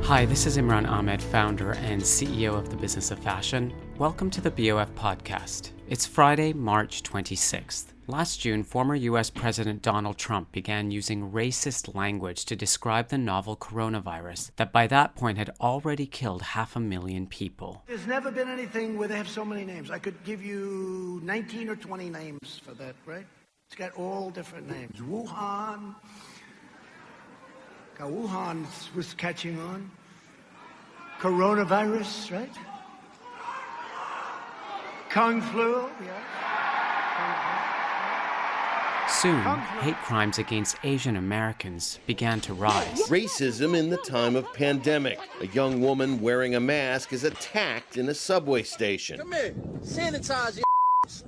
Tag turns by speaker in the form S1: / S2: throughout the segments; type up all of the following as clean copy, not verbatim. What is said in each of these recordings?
S1: Hi, this is Imran Ahmed, founder and CEO of the Business of Fashion. Welcome to the BOF podcast. It's Friday, March 26th. Last June, former US President Donald Trump began using racist language to describe the novel coronavirus that by that point had already killed 500,000 people.
S2: There's never been anything where they have so many names. I could give you 19 or 20 names for that, right? It's got all different names. Wuhan was catching on. Coronavirus, right? Kung flu, yeah.
S1: Soon, hate crimes against Asian Americans began to rise.
S3: Racism in the time of pandemic. A young woman wearing a mask is attacked in a subway station.
S4: Come here, sanitize your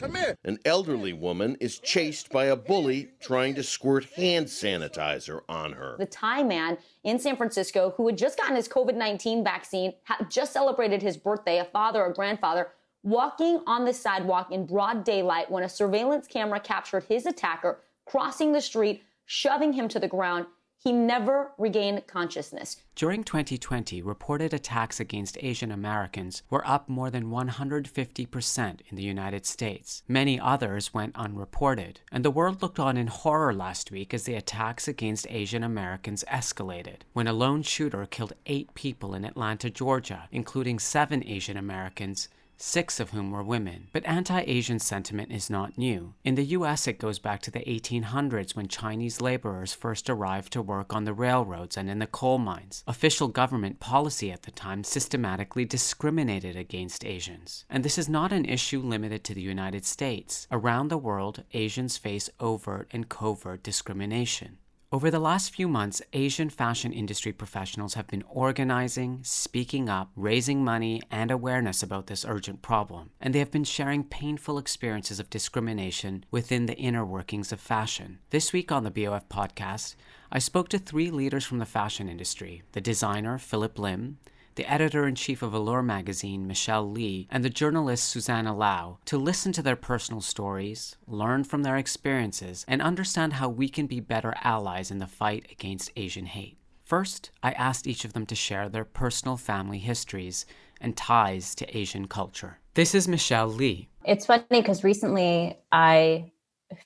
S4: Come here.
S3: An elderly woman is chased by a bully trying to squirt hand sanitizer on her.
S5: The Thai man in San Francisco who had just gotten his COVID-19 vaccine, had just celebrated his birthday, a father or grandfather, walking on the sidewalk in broad daylight when a surveillance camera captured his attacker crossing the street, shoving him to the ground. He never regained consciousness.
S1: During 2020, reported attacks against Asian Americans were up more than 150% in the United States. Many others went unreported, and the world looked on in horror last week as the attacks against Asian Americans escalated, when a lone shooter killed 8 people in Atlanta, Georgia, including 7 Asian Americans, 6 of whom were women. But anti-Asian sentiment is not new. In the US, it goes back to the 1800s when Chinese laborers first arrived to work on the railroads and in the coal mines. Official government policy at the time systematically discriminated against Asians. And this is not an issue limited to the United States. Around the world, Asians face overt and covert discrimination. Over the last few months, Asian fashion industry professionals have been organizing, speaking up, raising money and awareness about this urgent problem, and they have been sharing painful experiences of discrimination within the inner workings of fashion. This week on the BOF podcast, I spoke to 3 leaders from the fashion industry: the designer Philip Lim, the editor-in-chief of Allure magazine, Michelle Lee, and the journalist Susanna Lau, to listen to their personal stories, learn from their experiences, and understand how we can be better allies in the fight against Asian hate. First, I asked each of them to share their personal family histories and ties to Asian culture. This is Michelle Lee.
S6: It's funny because recently I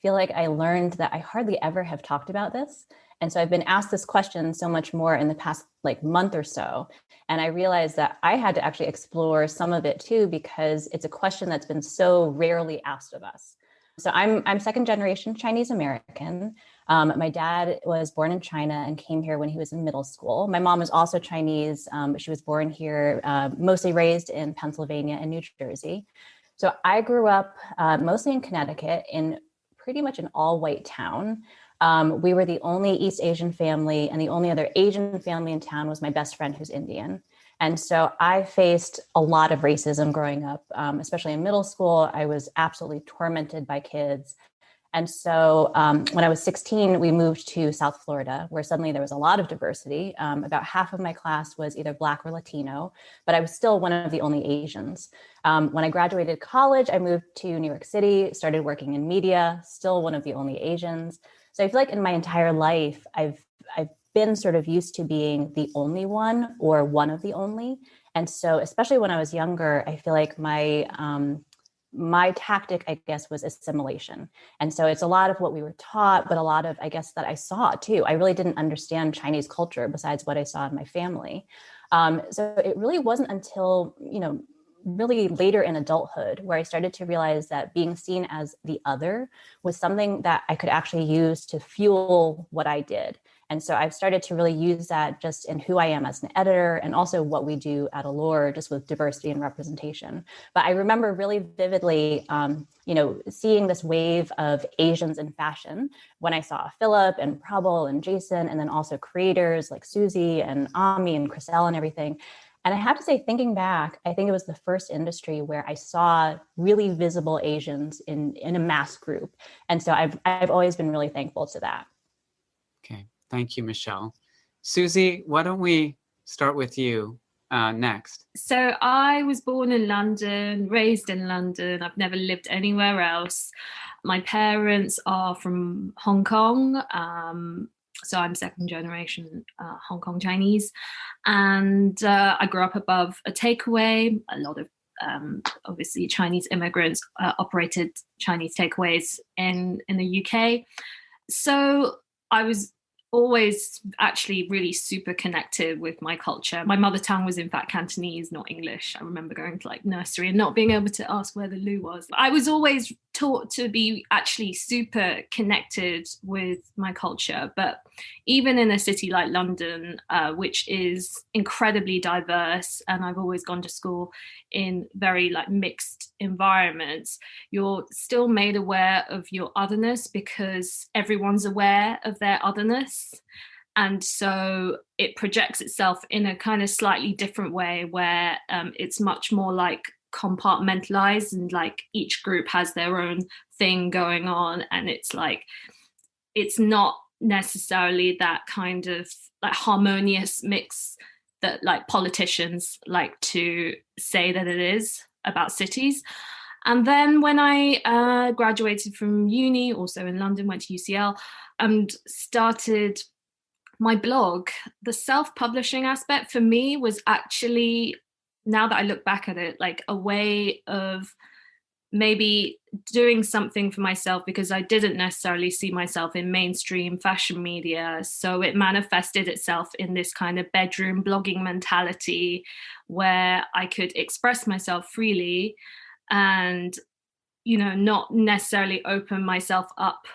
S6: feel like I learned that I hardly ever have talked about this. And so I've been asked this question so much more in the past month or so. And I realized that I had to actually explore some of it too, because it's a question that's been so rarely asked of us. So I'm second generation Chinese American. My dad was born in China and came here when he was in middle school. My mom is also Chinese, but she was born here, mostly raised in Pennsylvania and New Jersey. So I grew up mostly in Connecticut in pretty much an all-white town. We were the only East Asian family, and the only other Asian family in town was my best friend who's Indian. And so I faced a lot of racism growing up, especially in middle school. I was absolutely tormented by kids. And so when I was 16, we moved to South Florida, where suddenly there was a lot of diversity. About half of my class was either Black or Latino, but I was still one of the only Asians. When I graduated college, I moved to New York City, started working in media, still one of the only Asians. So I feel like in my entire life, I've been sort of used to being the only one or one of the only. And so especially when I was younger, I feel like my tactic, I guess, was assimilation. And so it's a lot of what we were taught, but a lot of, I guess, that I saw too. I really didn't understand Chinese culture besides what I saw in my family. So it really wasn't until, really later in adulthood where I started to realize that being seen as the other was something that I could actually use to fuel what I did. And so I've started to really use that just in who I am as an editor and also what we do at Allure, just with diversity and representation. But I remember really vividly, seeing this wave of Asians in fashion when I saw Philip and Prabal and Jason, and then also creators like Susie and Ami and Chriselle and everything. And I have to say, thinking back, I think it was the first industry where I saw really visible Asians in a mass group. And so I've always been really thankful to that.
S1: Okay, thank you, Michelle. Susie, why don't we start with you next?
S7: So I was born in London, raised in London. I've never lived anywhere else. My parents are from Hong Kong. So I'm second generation Hong Kong Chinese. And I grew up above a takeaway. A lot of obviously Chinese immigrants operated Chinese takeaways in the UK. So I was always actually really super connected with my culture. My mother tongue was in fact Cantonese, not English. I remember going to like nursery and not being able to ask where the loo was. I was always taught to be actually super connected with my culture. But even in a city like London, which is incredibly diverse, and I've always gone to school in very like mixed environments, you're still made aware of your otherness because everyone's aware of their otherness. And so it projects itself in a kind of slightly different way where it's much more like compartmentalized, and like each group has their own thing going on, and it's like it's not necessarily that kind of like harmonious mix that like politicians like to say that it is about cities. And then when I graduated from uni, also in London, went to UCL and started my blog, the self-publishing aspect for me was actually, now that I look back at it, like a way of maybe doing something for myself, because I didn't necessarily see myself in mainstream fashion media. So it manifested itself in this kind of bedroom blogging mentality where I could express myself freely and, you know, not necessarily open myself up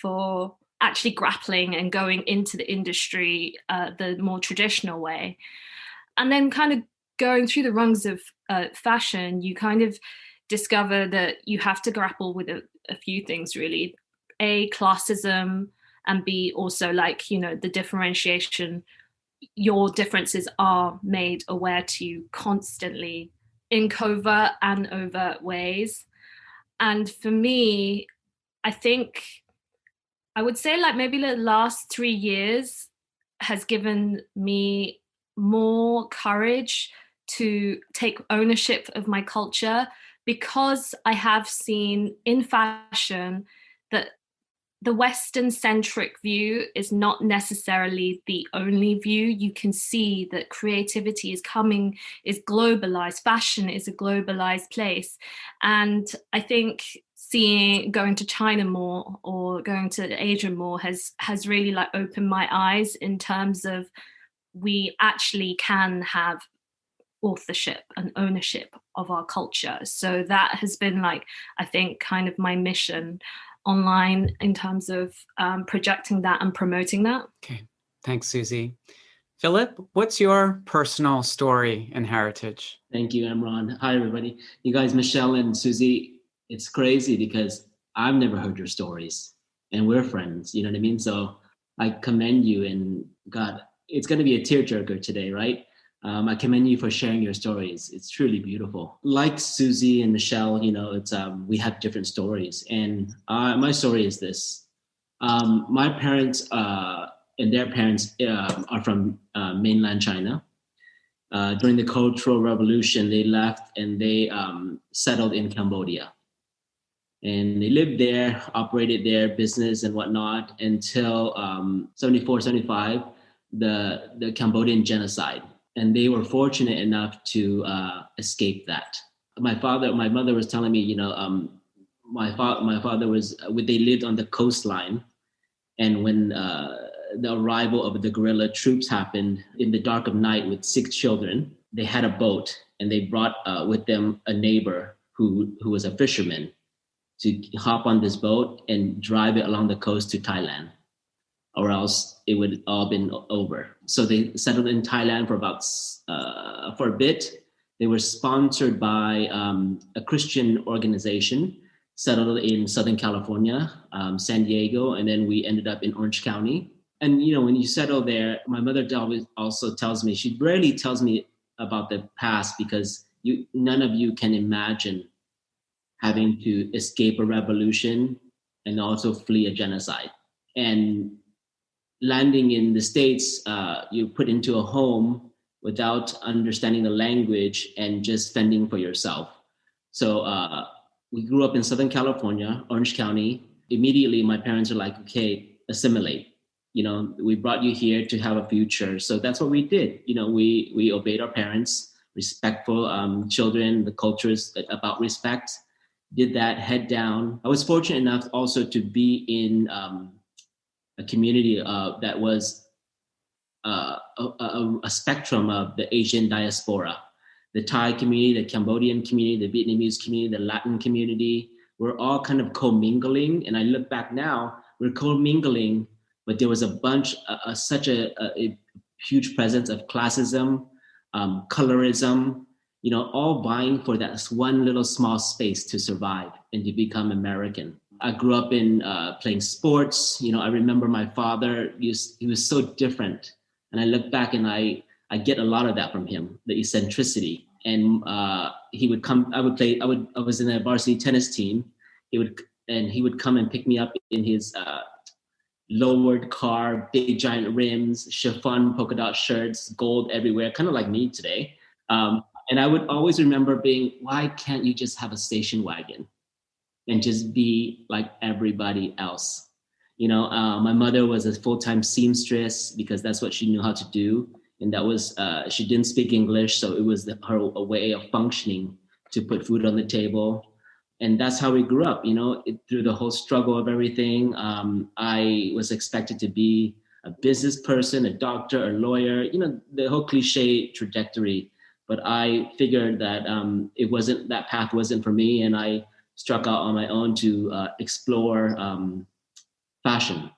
S7: for actually grappling and going into the industry the more traditional way. And then kind of going through the rungs of fashion, you kind of discover that you have to grapple with a few things really. A, classism, and B, also like, you know, the differentiation. Your differences are made aware to you constantly in covert and overt ways. And for me, I think I would say like maybe the last 3 years has given me more courage to take ownership of my culture, because I have seen in fashion that the Western-centric view is not necessarily the only view. You can see that creativity is globalized. Fashion is a globalized place. And I think going to China more or going to Asia more has really like opened my eyes in terms of we actually can have authorship and ownership of our culture. So that has been like, I think, kind of my mission online in terms of projecting that and promoting that.
S1: Okay, thanks, Susie. Philip, what's your personal story and heritage?
S8: Thank you, Imran. Hi, everybody. You guys, Michelle and Susie, it's crazy because I've never heard your stories and we're friends, you know what I mean? So I commend you, and God, it's going to be a tearjerker today, right? I commend you for sharing your stories. It's truly beautiful. Like Susie and Michelle, you know, it's we have different stories, and my story is this: my parents and their parents are from mainland China. During the Cultural Revolution, they left and they settled in Cambodia, and they lived there, operated their business and whatnot until 74, 75, the Cambodian genocide. And they were fortunate enough to escape that. My mother was telling me, you know, my father they lived on the coastline, and when the arrival of the guerrilla troops happened in the dark of night with 6 children, they had a boat, and they brought with them a neighbor who was a fisherman to hop on this boat and drive it along the coast to Thailand, or else it would all been over. So they settled in Thailand for a bit. They were sponsored by a Christian organization, settled in Southern California, San Diego, and then we ended up in Orange County. And you know, when you settle there, my mother always also tells me, she rarely tells me about the past, because none of you can imagine having to escape a revolution and also flee a genocide. And landing in the States, you're put into a home without understanding the language and just fending for yourself. So we grew up in Southern California, Orange County. Immediately, my parents are like, okay, assimilate. we brought you here to have a future. So that's what we did. We obeyed our parents, respectful children, the cultures about respect, did that head down. I was fortunate enough also to be in a community that was a spectrum of the Asian diaspora, the Thai community, the Cambodian community, the Vietnamese community, the Latin community. We're all kind of commingling. And I look back now, we're commingling, but there was such a huge presence of classism, colorism, all vying for that one little small space to survive and to become American. I grew up in playing sports. I remember my father, he was so different. And I look back and I get a lot of that from him, the eccentricity. And he would come, I was in a varsity tennis team. He would come and pick me up in his lowered car, big giant rims, chiffon polka dot shirts, gold everywhere, kind of like me today. And I would always remember being, why can't you just have a station wagon and just be like everybody else? My mother was a full-time seamstress because that's what she knew how to do. And that was, she didn't speak English. So it was her way of functioning to put food on the table. And that's how we grew up, through the whole struggle of everything. I was expected to be a business person, a doctor, a lawyer, the whole cliche trajectory. But I figured that that path wasn't for me. And I struck out on my own to explore fashion.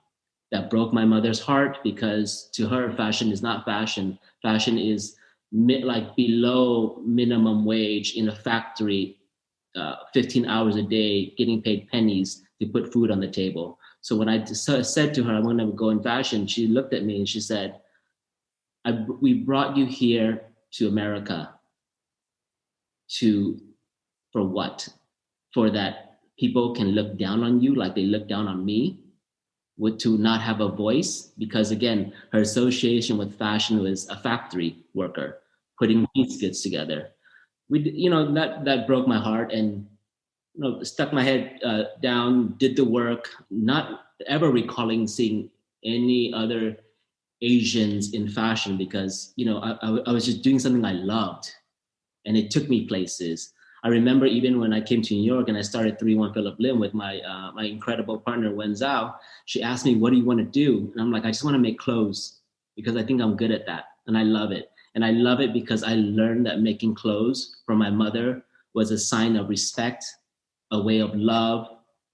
S8: That broke my mother's heart because to her, fashion is not fashion. Fashion is like below minimum wage in a factory, 15 hours a day, getting paid pennies to put food on the table. So when I said to her, I want to go in fashion, she looked at me and she said, we brought you here to America for what? For that people can look down on you like they look down on me, to not have a voice? Because again, her association with fashion was a factory worker putting goods together. That broke my heart, and stuck my head down, did the work, not ever recalling seeing any other Asians in fashion because, I was just doing something I loved and it took me places. I remember even when I came to New York and I started 3-1 Phillip Lim with my incredible partner, Wen Zhao, she asked me, what do you want to do? And I'm like, I just want to make clothes because I think I'm good at that. And I love it. And I love it because I learned that making clothes from my mother was a sign of respect, a way of love,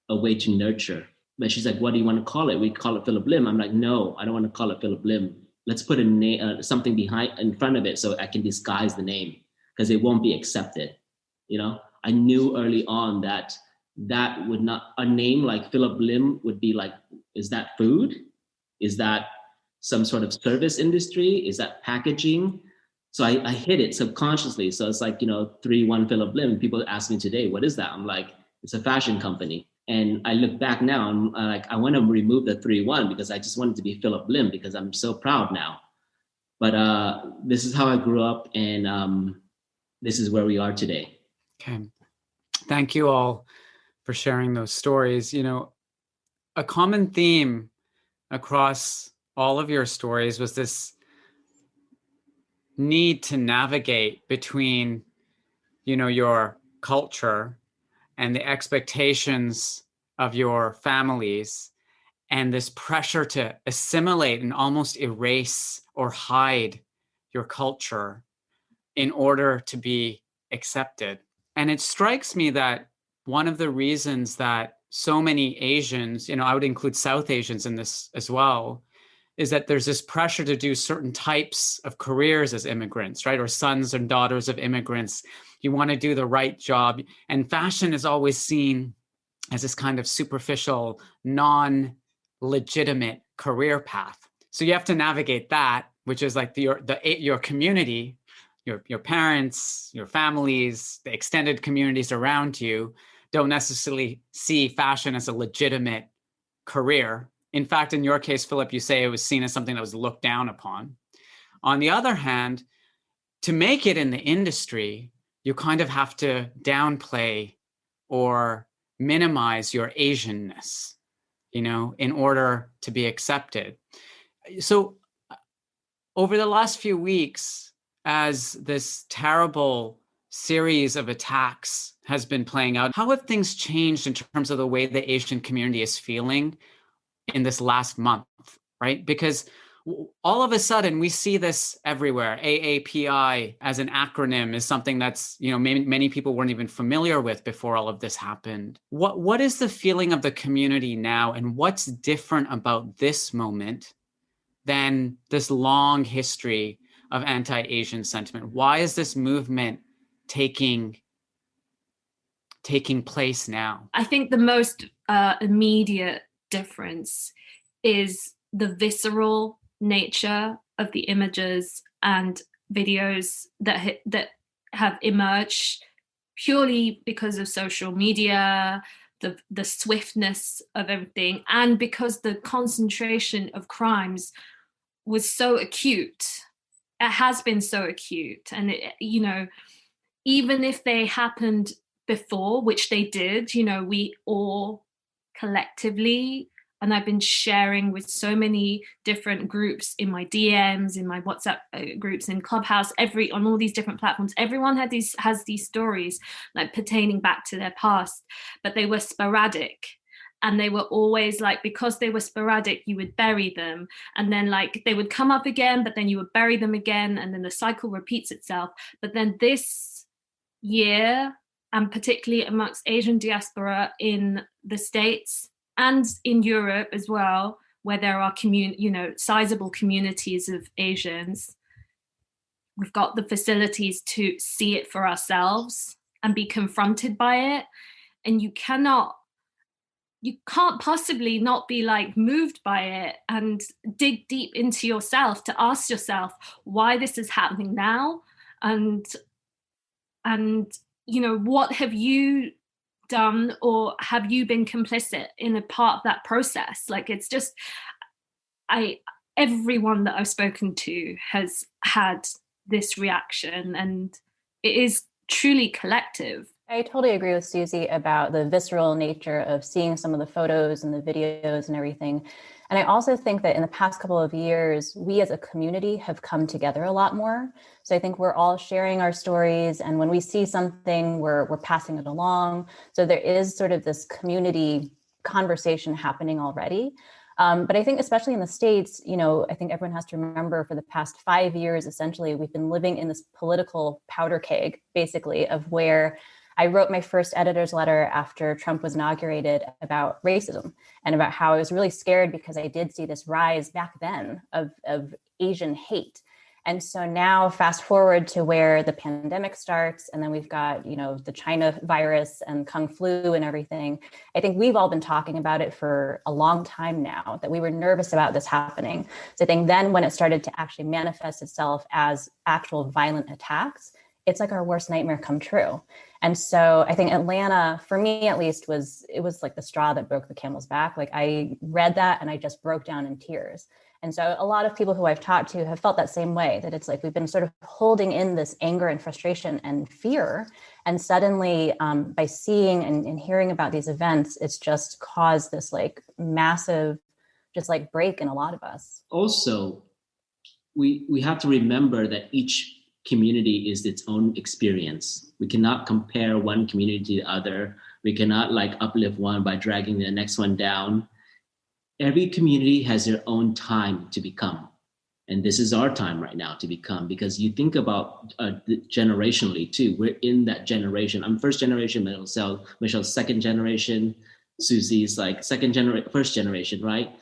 S8: a way to nurture. But she's like, what do you want to call it? We call it Phillip Lim. I'm like, no, I don't want to call it Phillip Lim. Let's put a name, something in front of it so I can disguise the name because it won't be accepted. I knew early on that would not, a name like Phillip Lim would be like, is that food? Is that some sort of service industry? Is that packaging? So I hid it subconsciously. So it's like, 3-1 Phillip Lim. People ask me today, what is that? I'm like, it's a fashion company. And I look back now and I'm like, I want to remove the 3-1 because I just want it to be Phillip Lim because I'm so proud now. But this is how I grew up, and this is where we are today.
S1: Okay. Thank you all for sharing those stories. A common theme across all of your stories was this need to navigate between, your culture and the expectations of your families and this pressure to assimilate and almost erase or hide your culture in order to be accepted. And it strikes me that one of the reasons that so many Asians, I would include South Asians in this as well, is that there's this pressure to do certain types of careers as immigrants, right? Or sons and daughters of immigrants. You want to do the right job. And fashion is always seen as this kind of superficial, non-legitimate career path. So you have to navigate that, which is like your community, your parents, your families, the extended communities around you don't necessarily see fashion as a legitimate career. In fact, in your case, Phillip, you say it was seen as something that was looked down upon. On the other hand, to make it in the industry, you kind of have to downplay or minimize your Asianness. in order to be accepted. So over the last few weeks, as this terrible series of attacks has been playing out, how have things changed in terms of the way the Asian community is feeling in this last month, right? Because all of a sudden we see this everywhere. AAPI as an acronym is something that's, many people weren't even familiar with before all of this happened. What is the feeling of the community now, and what's different about this moment than this long history of anti-Asian sentiment? Why is this movement taking place now?
S7: I think the most immediate difference is the visceral nature of the images and videos that have emerged purely because of social media, the swiftness of everything, and because the concentration of crimes was so acute. It has been so acute, and even if they happened before, which they did, we all collectively, and I've been sharing with so many different groups in my DMs, in my WhatsApp groups, in Clubhouse, on all these different platforms, everyone has these stories like pertaining back to their past, but they were sporadic. And they were always because they were sporadic, you would bury them. And then they would come up again, but then you would bury them again. And then the cycle repeats itself. But then this year, and particularly amongst Asian diaspora in the States and in Europe as well, where there are sizable communities of Asians, we've got the facilities to see it for ourselves and be confronted by it. And you can't possibly not be moved by it and dig deep into yourself to ask yourself why this is happening now, and what have you done, or have you been complicit in a part of that process? It's just, everyone that I've spoken to has had this reaction, and it is truly collective.
S6: I totally agree with Susie about the visceral nature of seeing some of the photos and the videos and everything. And I also think that in the past couple of years, we as a community have come together a lot more. So I think we're all sharing our stories, and when we see something, we're passing it along. So there is sort of this community conversation happening already. But I think especially in the States, I think everyone has to remember for the past 5 years, essentially, we've been living in this political powder keg, basically, of where I wrote my first editor's letter after Trump was inaugurated about racism and about how I was really scared because I did see this rise back then of Asian hate. And so now fast forward to where the pandemic starts, and then we've got, the China virus and Kung flu and everything. I think we've all been talking about it for a long time now, that we were nervous about this happening. So I think then when it started to actually manifest itself as actual violent attacks, it's like our worst nightmare come true. And so I think Atlanta, for me at least, was like the straw that broke the camel's back. I read that and I just broke down in tears. And so a lot of people who I've talked to have felt that same way, that it's we've been sort of holding in this anger and frustration and fear. And suddenly by seeing and hearing about these events, it's just caused this massive, just break in a lot of us.
S8: Also, we have to remember that each community is its own experience. We cannot compare one community to the other. We cannot uplift one by dragging the next one down. Every community has their own time to become. And this is our time right now to become, because you think about generationally too, we're in that generation. I'm first generation, Michelle's second generation, Susie's first generation, right?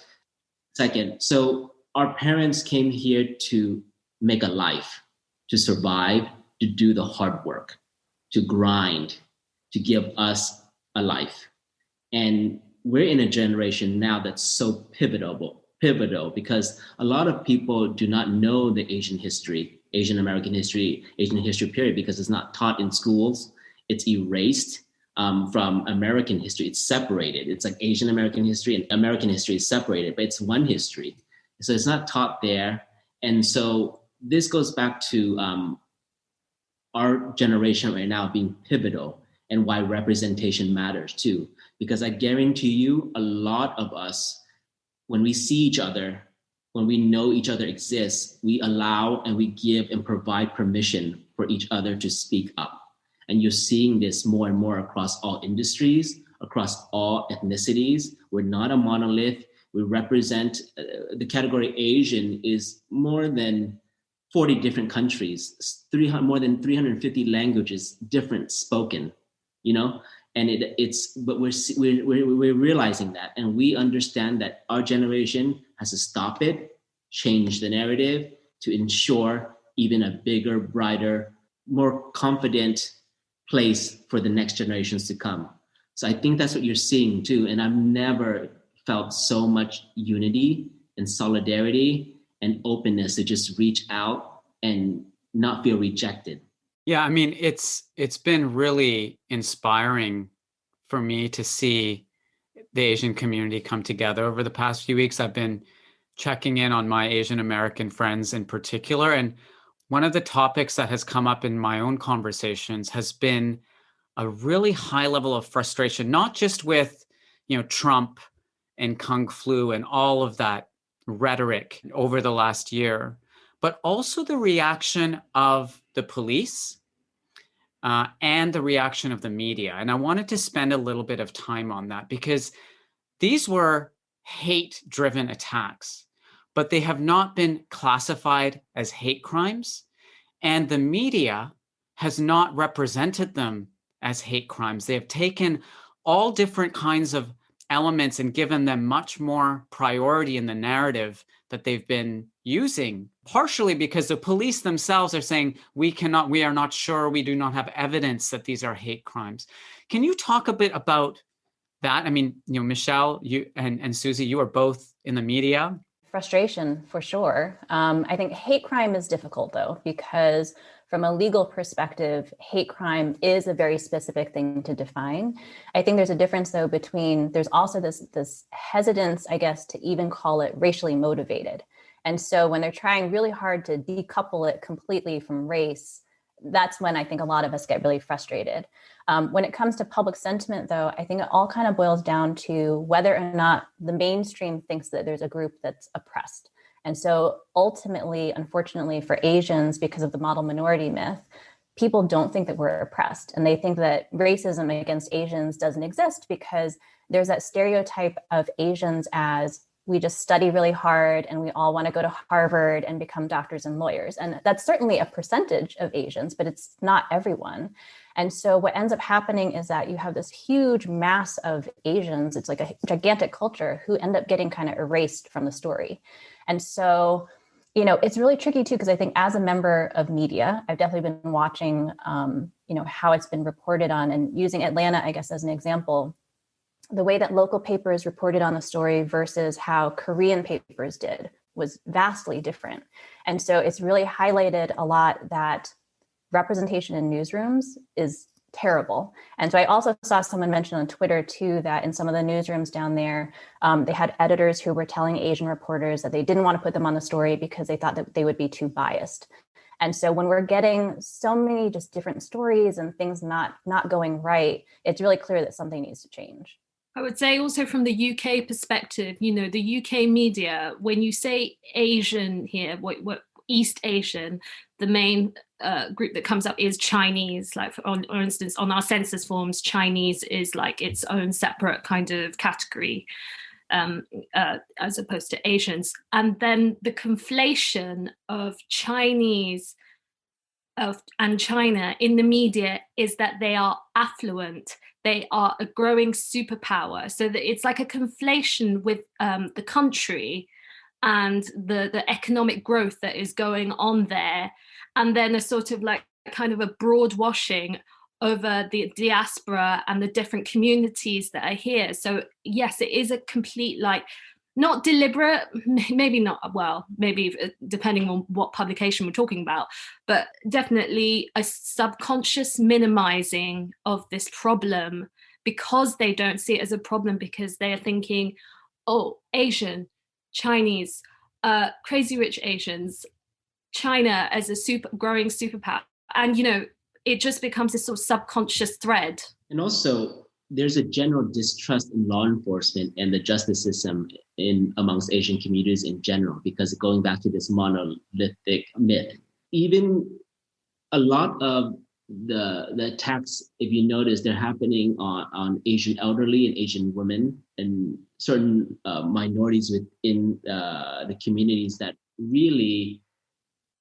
S8: Second. So our parents came here to make a life, to survive, to do the hard work, to grind, to give us a life. And we're in a generation now that's so pivotal, because a lot of people do not know the Asian history, Asian American history, Asian history period, because it's not taught in schools. It's erased from American history. It's separated. It's Asian American history and American history is separated, but it's one history. So it's not taught there. And so this goes back to our generation right now being pivotal and why representation matters too. Because I guarantee you, a lot of us, when we see each other, when we know each other exists, we allow and we give and provide permission for each other to speak up. And you're seeing this more and more across all industries, across all ethnicities. We're not a monolith. We represent, the category Asian is more than 40 different countries, more than 350 languages, different spoken, and but we're realizing that, and we understand that our generation has to stop it, change the narrative to ensure even a bigger, brighter, more confident place for the next generations to come. So I think that's what you're seeing too. And I've never felt so much unity and solidarity and openness to just reach out and not feel rejected.
S1: Yeah, I mean, it's been really inspiring for me to see the Asian community come together over the past few weeks. I've been checking in on my Asian American friends in particular. And one of the topics that has come up in my own conversations has been a really high level of frustration, not just with, Trump and Kung Flu and all of that rhetoric over the last year, but also the reaction of the police and the reaction of the media. And I wanted to spend a little bit of time on that because these were hate-driven attacks, but they have not been classified as hate crimes. And the media has not represented them as hate crimes. They have taken all different kinds of elements and given them much more priority in the narrative that they've been using, partially because the police themselves are saying, we are not sure, we do not have evidence that these are hate crimes. Can you talk a bit about that? I mean, Michelle, you and Susie, you are both in the media.
S6: Frustration, for sure. I think hate crime is difficult, though, because from a legal perspective, hate crime is a very specific thing to define. I think there's a difference, though, there's also this hesitance, I guess, to even call it racially motivated. And so when they're trying really hard to decouple it completely from race, that's when I think a lot of us get really frustrated. When it comes to public sentiment, though, I think it all kind of boils down to whether or not the mainstream thinks that there's a group that's oppressed. And so ultimately, unfortunately for Asians, because of the model minority myth, people don't think that we're oppressed. And they think that racism against Asians doesn't exist because there's that stereotype of Asians as we just study really hard and we all want to go to Harvard and become doctors and lawyers. And that's certainly a percentage of Asians, but it's not everyone. And so what ends up happening is that you have this huge mass of Asians, it's like a gigantic culture, who end up getting kind of erased from the story. And so, it's really tricky too, because I think as a member of media, I've definitely been watching, how it's been reported on, and using Atlanta, I guess, as an example. The way that local papers reported on the story versus how Korean papers did was vastly different. And so it's really highlighted a lot that representation in newsrooms is terrible. And so I also saw someone mention on Twitter too, that in some of the newsrooms down there, they had editors who were telling Asian reporters that they didn't want to put them on the story because they thought that they would be too biased. And so when we're getting so many just different stories and things not going right, it's really clear that something needs to change.
S7: I would say also from the UK perspective, the UK media, when you say Asian here, what East Asian, the main group that comes up is Chinese. Like for instance, on our census forms, Chinese is like its own separate kind of category as opposed to Asians. And then the conflation of Chinese and China in the media is that they are affluent. They are a growing superpower. So that it's like a conflation with the country and the economic growth that is going on there. And then a sort of like kind of a broad washing over the diaspora and the different communities that are here. So yes, it is a complete, like, not deliberate, maybe not, well, maybe depending on what publication we're talking about, but definitely a subconscious minimizing of this problem because they don't see it as a problem, because they are thinking, oh, Asian, Chinese, Crazy Rich Asians, China as a growing superpower. And, it just becomes this sort of subconscious thread.
S8: And also, there's a general distrust in law enforcement and the justice system amongst Asian communities in general, because going back to this monolithic myth, even a lot of the attacks, if you notice, they're happening on Asian elderly and Asian women and certain minorities within the communities that really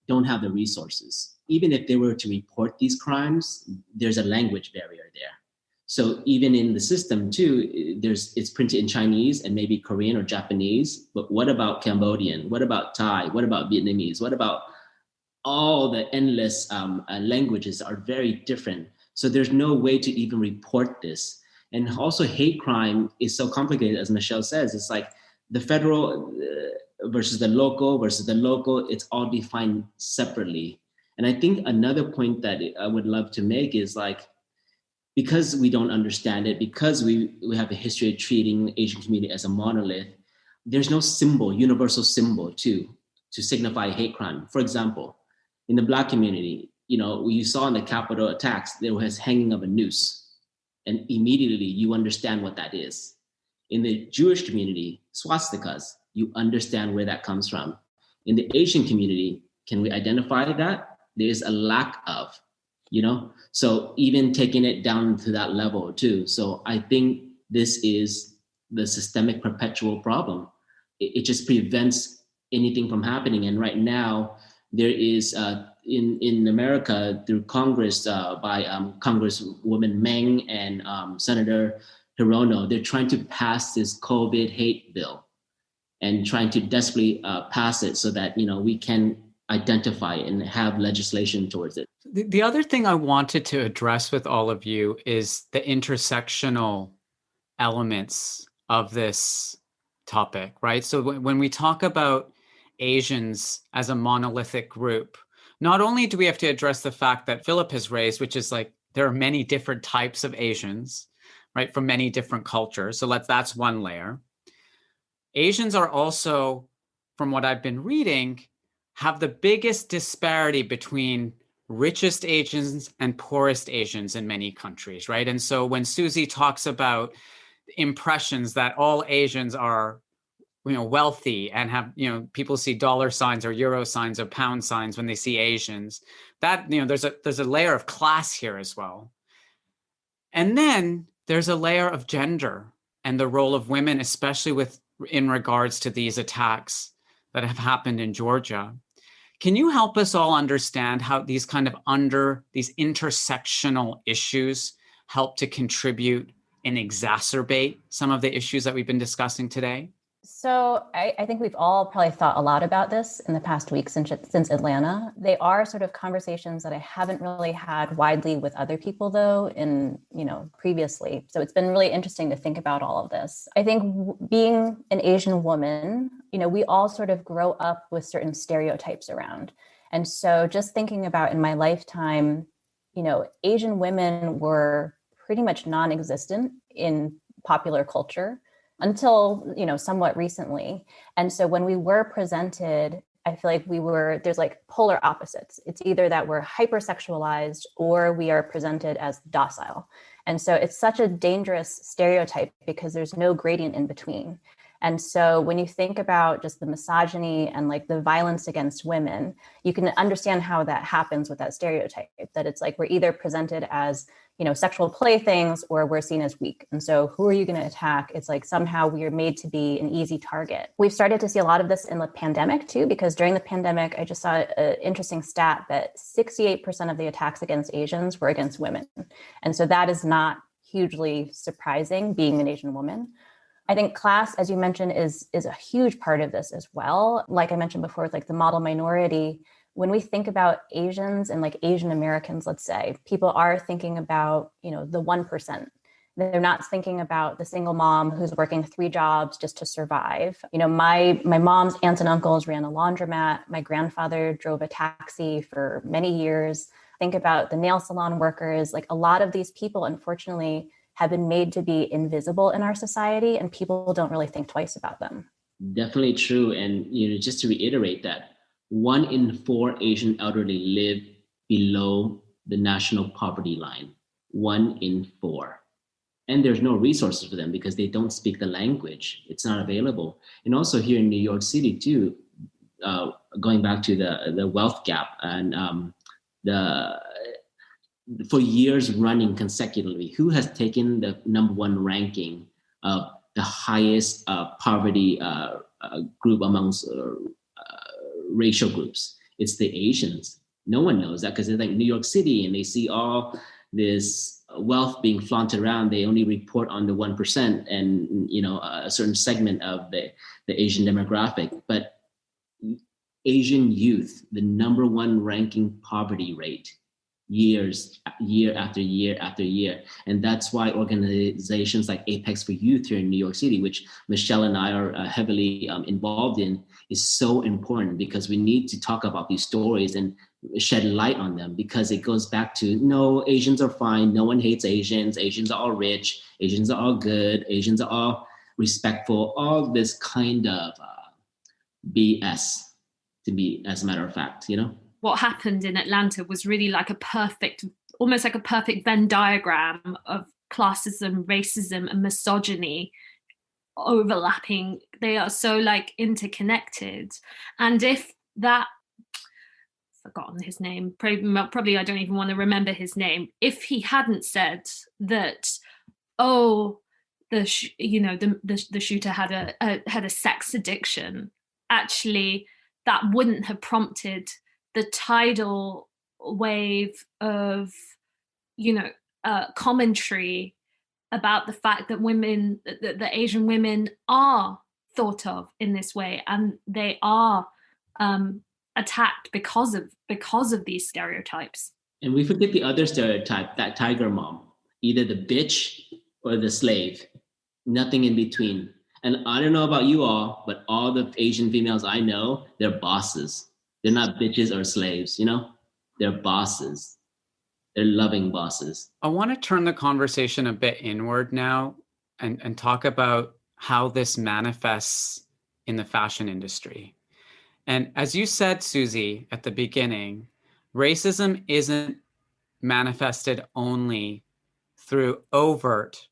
S8: don't have the resources. Even if they were to report these crimes, there's a language barrier there. So even in the system too, it's printed in Chinese and maybe Korean or Japanese, but what about Cambodian? What about Thai? What about Vietnamese? What about all the endless languages are very different. So there's no way to even report this. And also hate crime is so complicated, as Michelle says. It's like the federal versus the local, it's all defined separately. And I think another point that I would love to make is like, because we don't understand it, because we have a history of treating Asian community as a monolith, there's no universal symbol to signify hate crime. For example, in the Black community, you saw in the Capitol attacks, there was hanging of a noose, and immediately you understand what that is. In the Jewish community, swastikas, you understand where that comes from. In the Asian community, can we identify that? There is a lack of, so even taking it down to that level too. So I think this is the systemic perpetual problem. It just prevents anything from happening. And right now, there is in America through Congress by Congresswoman Meng and Senator Hirono, they're trying to pass this COVID hate bill and trying to desperately pass it so that we can identify and have legislation towards it.
S1: The other thing I wanted to address with all of you is the intersectional elements of this topic, right? So when we talk about Asians as a monolithic group, not only do we have to address the fact that Philip has raised, which is like there are many different types of Asians, right, from many different cultures. So that's one layer. Asians are also, from what I've been reading, have the biggest disparity between richest Asians and poorest Asians in many countries, right? And so when Susie talks about impressions that all Asians are wealthy and have, people see dollar signs or euro signs or pound signs when they see Asians, that, there's a layer of class here as well. And then there's a layer of gender and the role of women, especially in regards to these attacks that have happened in Georgia. Can you help us all understand how these these intersectional issues help to contribute and exacerbate some of the issues that we've been discussing today?
S6: So I think we've all probably thought a lot about this in the past week since Atlanta. They are sort of conversations that I haven't really had widely with other people, though, previously. So it's been really interesting to think about all of this. I think being an Asian woman, we all sort of grow up with certain stereotypes around. And so just thinking about in my lifetime, Asian women were pretty much non-existent in popular culture until, somewhat recently. And so when we were presented, I feel like there's like polar opposites. It's either that we're hypersexualized or we are presented as docile. And so it's such a dangerous stereotype because there's no gradient in between. And so when you think about just the misogyny and like the violence against women, you can understand how that happens with that stereotype, that it's like we're either presented as, sexual playthings or we're seen as weak. And so who are you going to attack? It's like somehow we are made to be an easy target. We've started to see a lot of this in the pandemic too, because during the pandemic, I just saw an interesting stat that 68% of the attacks against Asians were against women. And so that is not hugely surprising being an Asian woman. I think class, as you mentioned, is a huge part of this as well. Like I mentioned before, with like the model minority, when we think about Asians and like Asian Americans, let's say, people are thinking about, the 1%. They're not thinking about the single mom who's working 3 jobs just to survive. My mom's aunts and uncles ran a laundromat. My grandfather drove a taxi for many years. Think about the nail salon workers. Like a lot of these people, unfortunately, have been made to be invisible in our society, and people don't really think twice about them.
S8: Definitely true. And just to reiterate that 1 in 4 Asian elderly live below the national poverty line, 1 in 4. And there's no resources for them because they don't speak the language. It's not available. And also here in New York City too, going back to the wealth gap and for years running consecutively, who has taken the #1 ranking of the highest poverty group amongst racial groups? It's the Asians. No one knows that because they're like New York City and they see all this wealth being flaunted around. They only report on the 1% and a certain segment of the Asian demographic. But Asian youth, the #1 ranking poverty rate, year after year after year. And that's why organizations like Apex for Youth here in New York City, which Michelle and I are heavily involved in, is so important because we need to talk about these stories and shed light on them, because it goes back to, no, Asians are fine. No one hates Asians. Asians are all rich. Asians are all good. Asians are all respectful. All this kind of BS, to be, as a matter of fact,
S7: What happened in Atlanta was really like almost like a perfect Venn diagram of classism, racism, and misogyny overlapping. They are so like interconnected. And if that, forgotten his name, probably I don't even want to remember his name, if he hadn't said that, the shooter had a sex addiction, actually that wouldn't have prompted the tidal wave of, commentary about the fact that women, the Asian women are thought of in this way, and they are attacked because of these stereotypes.
S8: And we forget the other stereotype, that tiger mom, either the bitch or the slave, nothing in between. And I don't know about you all, but all the Asian females I know, they're bosses. They're not bitches or slaves, They're bosses. They're loving bosses.
S1: I want to turn the conversation a bit inward now and talk about how this manifests in the fashion industry. And as you said, Susie, at the beginning, racism isn't manifested only through overt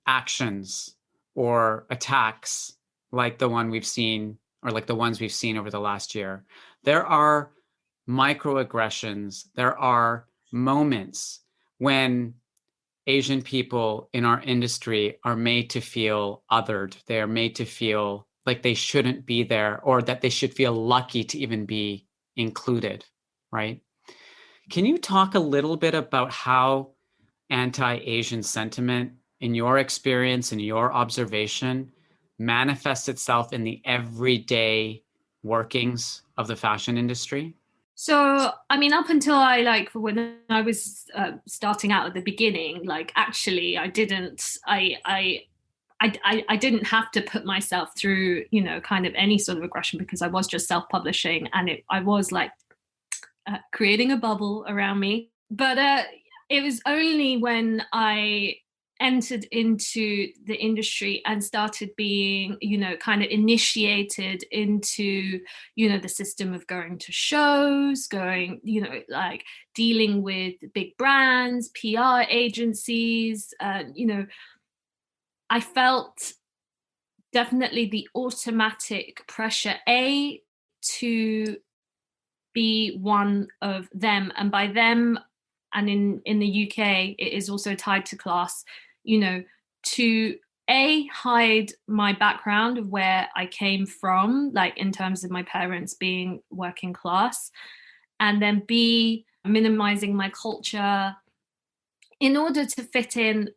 S1: actions or attacks like the one we've seen, or like the ones we've seen over the last year. There are microaggressions. There are moments when Asian people in our industry are made to feel othered. They are made to feel like they shouldn't be there, or that they should feel lucky to even be included, right? Can you talk a little bit about how anti-Asian sentiment, in your experience and your observation, manifests itself in the everyday workings of the fashion industry?
S7: So, I mean, up until when I was starting out at the beginning, actually, I didn't have to put myself through, kind of any sort of aggression, because I was just self-publishing, and I was creating a bubble around me. But it was only when I entered into the industry and started being, kind of initiated into, the system of going to shows, dealing with big brands, PR agencies, I felt definitely the automatic pressure, to be one of them. And by them, and in the UK, it is also tied to class, to hide my background of where I came from, in terms of my parents being working class, and then B, minimizing my culture in order to fit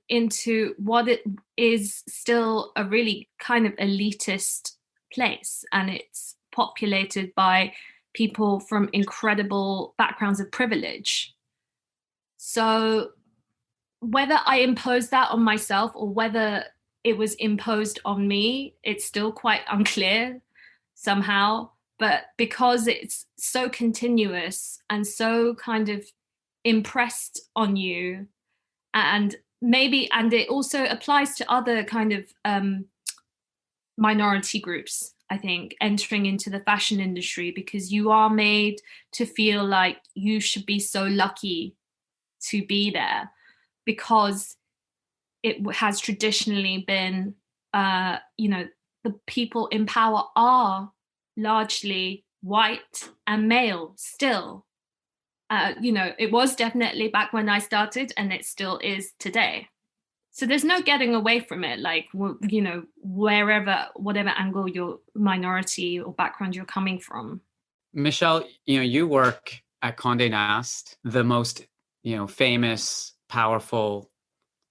S7: into what it is still a really kind of elitist place. And it's populated by people from incredible backgrounds of privilege. So whether I imposed that on myself or whether it was imposed on me, it's still quite unclear somehow. But because it's so continuous and so kind of impressed on you, and it also applies to other kind of minority groups, I think, entering into the fashion industry, because you are made to feel like you should be so lucky to be there, because it has traditionally been, the people in power are largely white and male still. It was definitely back when I started, and it still is today. So there's no getting away from it. Like, wherever, whatever angle your minority or background you're coming from.
S1: Michelle, you work at Condé Nast, the most, famous, powerful,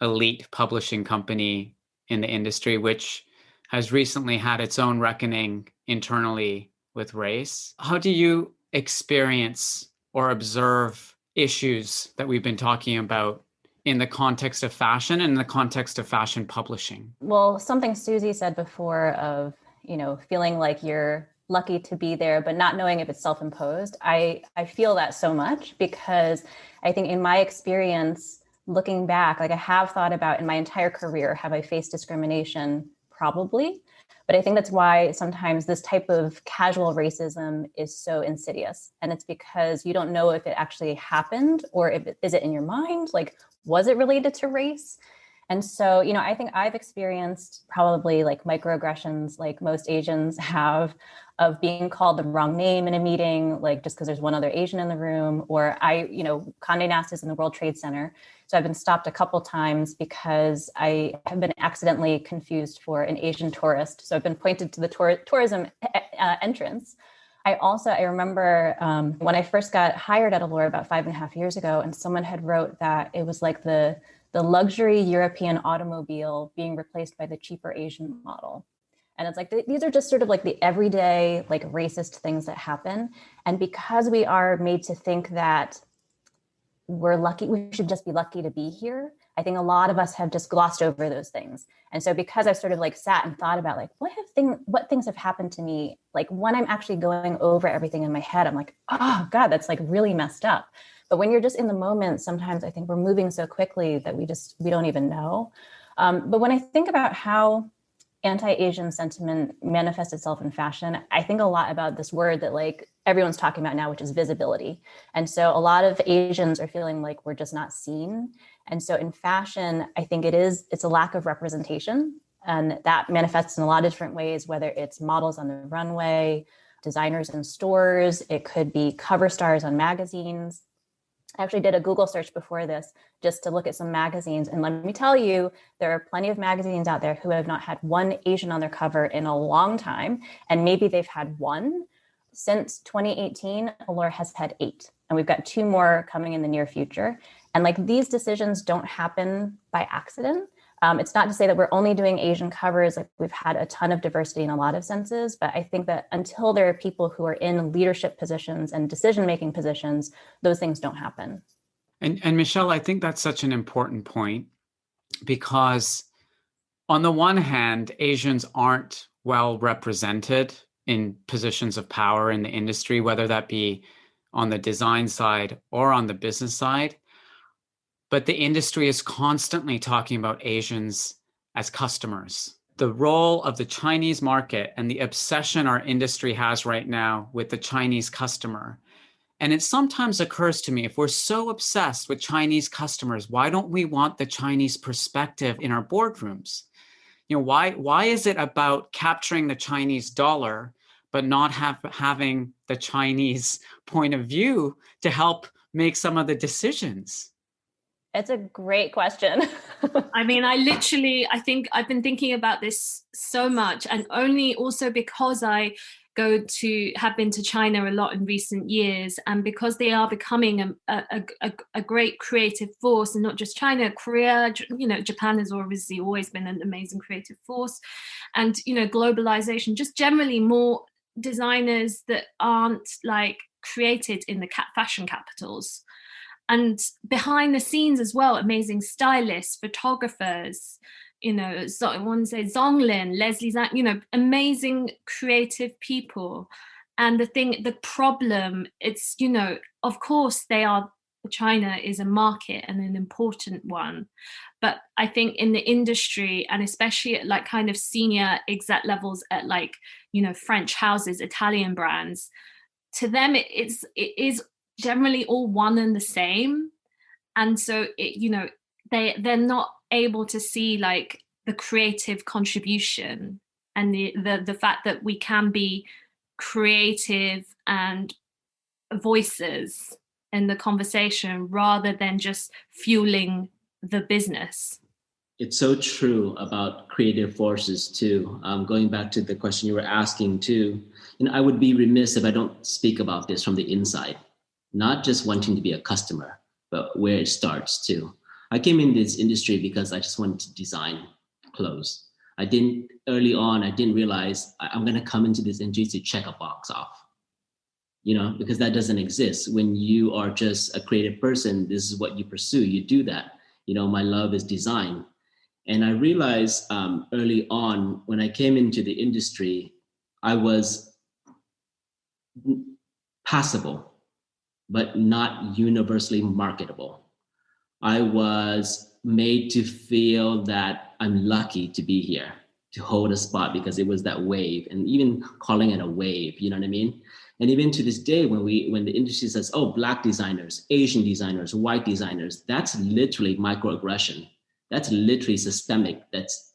S1: elite publishing company in the industry, which has recently had its own reckoning internally with race. How do you experience or observe issues that we've been talking about in the context of fashion and in the context of fashion publishing?
S6: Well, something Susie said before of, feeling like you're lucky to be there, but not knowing if it's self-imposed. I feel that so much, because I think in my experience, looking back, like I have thought about in my entire career, have I faced discrimination? Probably. But I think that's why sometimes this type of casual racism is so insidious. And it's because you don't know if it actually happened, or is it in your mind? Like, was it related to race? And so, I think I've experienced probably like microaggressions, like most Asians have, of being called the wrong name in a meeting, like just because there's one other Asian in the room, or Condé Nast is in the World Trade Center. So I've been stopped a couple times because I have been accidentally confused for an Asian tourist. So I've been pointed to the tourism entrance. I remember when I first got hired at Allure about 5.5 years ago, and someone had wrote that it was like the luxury European automobile being replaced by the cheaper Asian model. And it's like, these are just sort of like the everyday, like racist things that happen. And because we are made to think that we're lucky, we should just be lucky to be here, I think a lot of us have just glossed over those things. And so because I've sort of like sat and thought about like, what things have happened to me? Like when I'm actually going over everything in my head, I'm like, oh God, that's like really messed up. But when you're just in the moment, sometimes I think we're moving so quickly that we don't even know. But when I think about how anti-Asian sentiment manifests itself in fashion, I think a lot about this word that like everyone's talking about now, which is visibility. And so a lot of Asians are feeling like we're just not seen. And so in fashion, I think it's a lack of representation. And that manifests in a lot of different ways, whether it's models on the runway, designers in stores, it could be cover stars on magazines. I actually did a Google search before this just to look at some magazines. And let me tell you, there are plenty of magazines out there who have not had one Asian on their cover in a long time. And maybe they've had one. Since 2018, Allure has had 8. And we've got 2 more coming in the near future. And like these decisions don't happen by accident. It's not to say that we're only doing Asian covers. Like we've had a ton of diversity in a lot of senses, but I think that until there are people who are in leadership positions and decision-making positions, those things don't happen.
S1: And Michelle, I think that's such an important point, because on the one hand, Asians aren't well represented in positions of power in the industry, whether that be on the design side or on the business side. But the industry is constantly talking about Asians as customers. The role of the Chinese market and the obsession our industry has right now with the Chinese customer. And it sometimes occurs to me, if we're so obsessed with Chinese customers, why don't we want the Chinese perspective in our boardrooms? Why is it about capturing the Chinese dollar, but not having the Chinese point of view to help make some of the decisions?
S6: It's a great question.
S7: I mean, I think I've been thinking about this so much, and only also because I have been to China a lot in recent years, and because they are becoming a great creative force, and not just China, Korea, Japan has obviously always been an amazing creative force, and globalization, just generally more designers that aren't like created in the fashion capitals. And behind the scenes as well, amazing stylists, photographers, one says Zonglin, Leslie Zhang, amazing creative people. And the problem, it's, of course China is a market and an important one. But I think in the industry, and especially at like kind of senior exec levels at like, French houses, Italian brands, to them, it is generally all one and the same. And so they're not able to see like the creative contribution and the fact that we can be creative and voices in the conversation rather than just fueling the business.
S8: It's so true about creative forces too. Going back to the question you were asking too, I would be remiss if I don't speak about this from the inside, not just wanting to be a customer, but where it starts too. I came in this industry because I just wanted to design clothes. Early on, I didn't realize I'm going to come into this industry to check a box off, because that doesn't exist. When you are just a creative person, this is what you pursue. You do that. My love is design. And I realized early on when I came into the industry, I was passable, but not universally marketable. I was made to feel that I'm lucky to be here, to hold a spot, because it was that wave, and even calling it a wave, you know what I mean? And even to this day, when the industry says, oh, Black designers, Asian designers, white designers, that's literally microaggression. That's literally systemic. That's